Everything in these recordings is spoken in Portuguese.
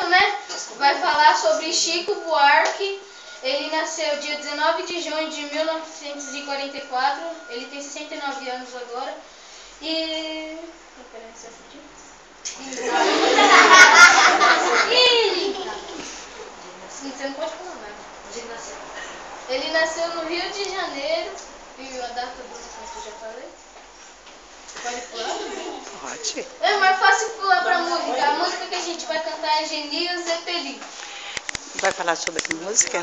Né? Vai falar sobre Chico Buarque. Ele nasceu dia 19 de junho de 1944. Ele tem 69 anos agora. E... Você não pode falar nada. Ele nasceu no Rio de Janeiro. E a data do nascimento eu já falei. Pode pular? Pode. É mais fácil pular pra música. A música que a gente vai cantar é Geni e Zeppelin. Vai falar sobre música?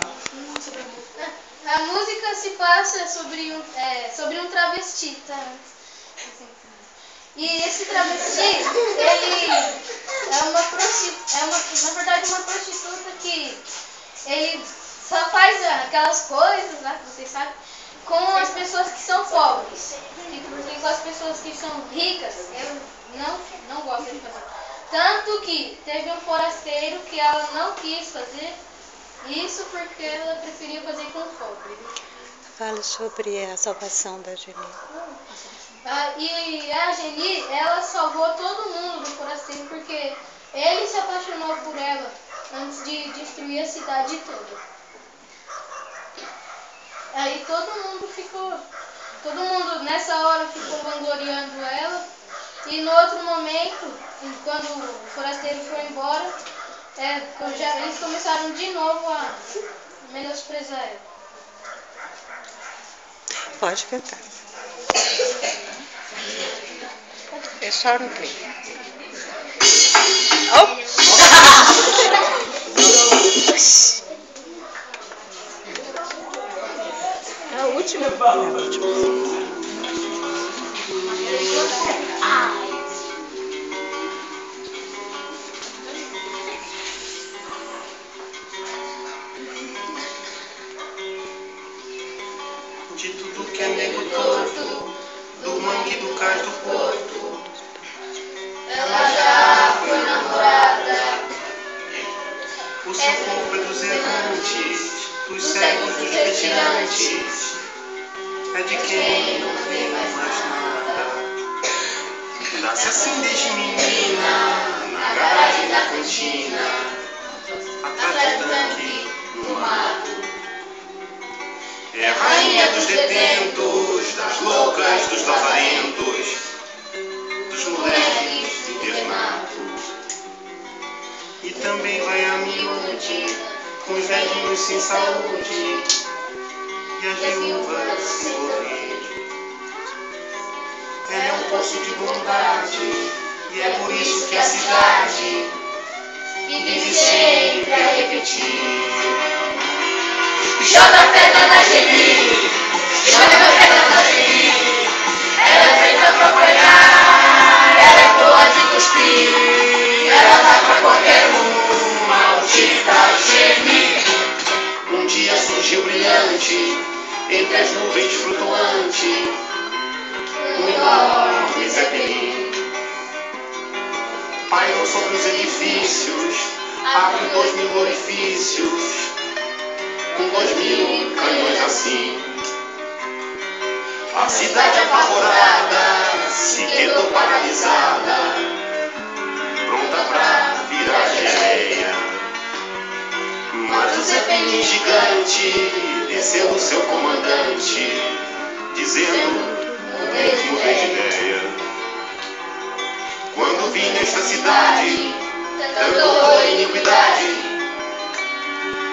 A música se passa sobre um travesti, tá? E esse travesti, ele na verdade, uma prostituta que ele só faz aquelas coisas lá, que vocês sabem, com as pessoas que são pobres. Porque com as pessoas que são ricas, eu não gosto de fazer. Tanto que teve um forasteiro que ela não quis fazer isso porque ela preferia fazer com o pobre. Fala sobre a salvação da Geni. E a Geni, ela salvou todo mundo do forasteiro porque ele se apaixonou por ela antes de destruir a cidade toda. Aí todo mundo nessa hora ficou vangloriando ela. E no outro momento, quando o forasteiro foi embora, eles começaram de novo a menosprezar ela. Pode cantar. É só no clima. É a última. É a última. De tudo que é nego torto, do mangue, do cais, do porto, Ela já foi namorada. o seu corpo é dos errantes, dos cegos, dos retirantes, é de quem não tem mais nada. Nasce assim desde menina, na garagem da cantina, atrás do tanque, no mato. É a rainha dos detentos, das loucas, dos lazarentos, dos moleques do internato. E também vai a miúde, com os velhinhos sem saúde, e as viúvas sem correr. Ela é um poço de bondade, e é por isso que a cidade vive sempre a repetir. Joga a pedra na Geni, joga a pedra na Geni. Ela é feita pra apanhar, ela é boa de cuspir. Ela dá pra qualquer um, maldita Geni. Um dia surgiu brilhante, entre as nuvens flutuante, um enorme Zeppelin. Pairou sobre os edifícios, abriu 2000 orifícios, com 2000 canhões assim. A cidade apavorada se quedou paralisada, pronta pra virar geleia. Mas o Zeppelin gigante desceu o seu comandante, dizendo: mudei de ideia. Quando vim nesta cidade, tanto horror e iniquidade,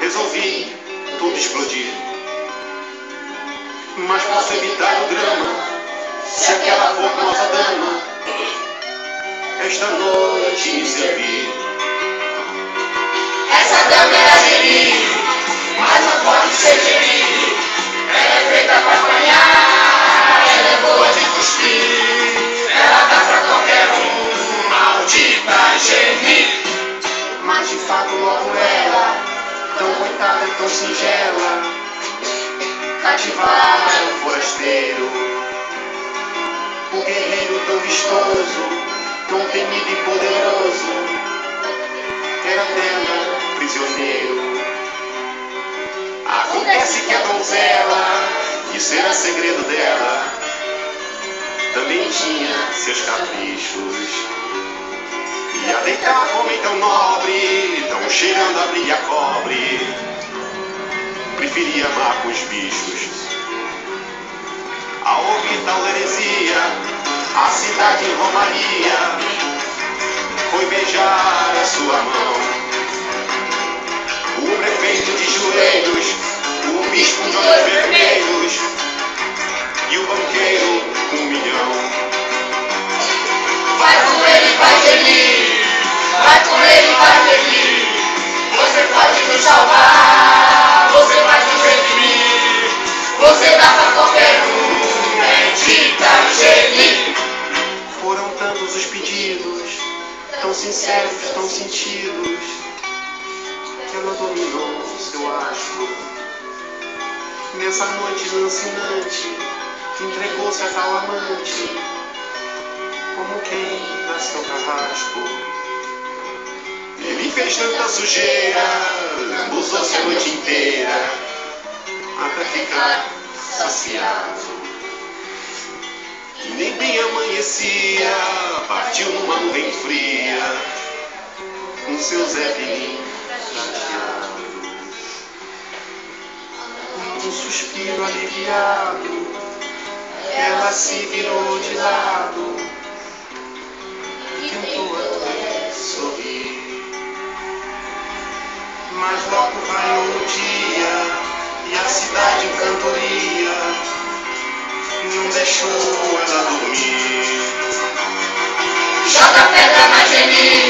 resolvi tudo explodir. Mas posso evitar o drama se aquela formosa dama esta noite me servir. Essa dama é a Geni, mas não pode ser Geni. Ela é feita pra apanhar, ela é boa de cuspir. Ela dá pra qualquer um, maldita Geni. Mas de fato logo ela, tão coitada e tão singela, cativaram o forasteiro, o guerreiro tão vistoso, tão temido e poderoso, era dela prisioneiro. Acontece que a donzela, isso era segredo dela, também tinha seus caprichos. E a deitar com homem tão nobre, tão abria cobre, preferia amar com os bichos. Ao ouvir tal heresia, a cidade em romaria foi beijar a sua mão. O prefeito de joelhos, o bispo de olhos vermelhos e o banqueiro com 1 milhão. Vai com ele, vai gerir. Vai com ele, vai gerir. Você pode nos salvar. Você vai nos redimir. Você dá pra qualquer um. Bendita Geni. Foram tantos os pedidos, tão sinceros, tão sentidos, que ela dominou seu astro. Nessa noite lancinante, entregou-se a tal amante, como quem nasceu carrasco. Ele fez tanta sujeira, abusou-se a noite inteira, até ficar saciado. E nem bem amanhecia, partiu numa nuvem fria, com seu Zeppelin chateado. Com um suspiro aliviado, ela se virou de lado e tentou até sorrir. Mas logo raiou o dia e a cidade em cantoria não deixou ela dormir. Joga pedra na Geni.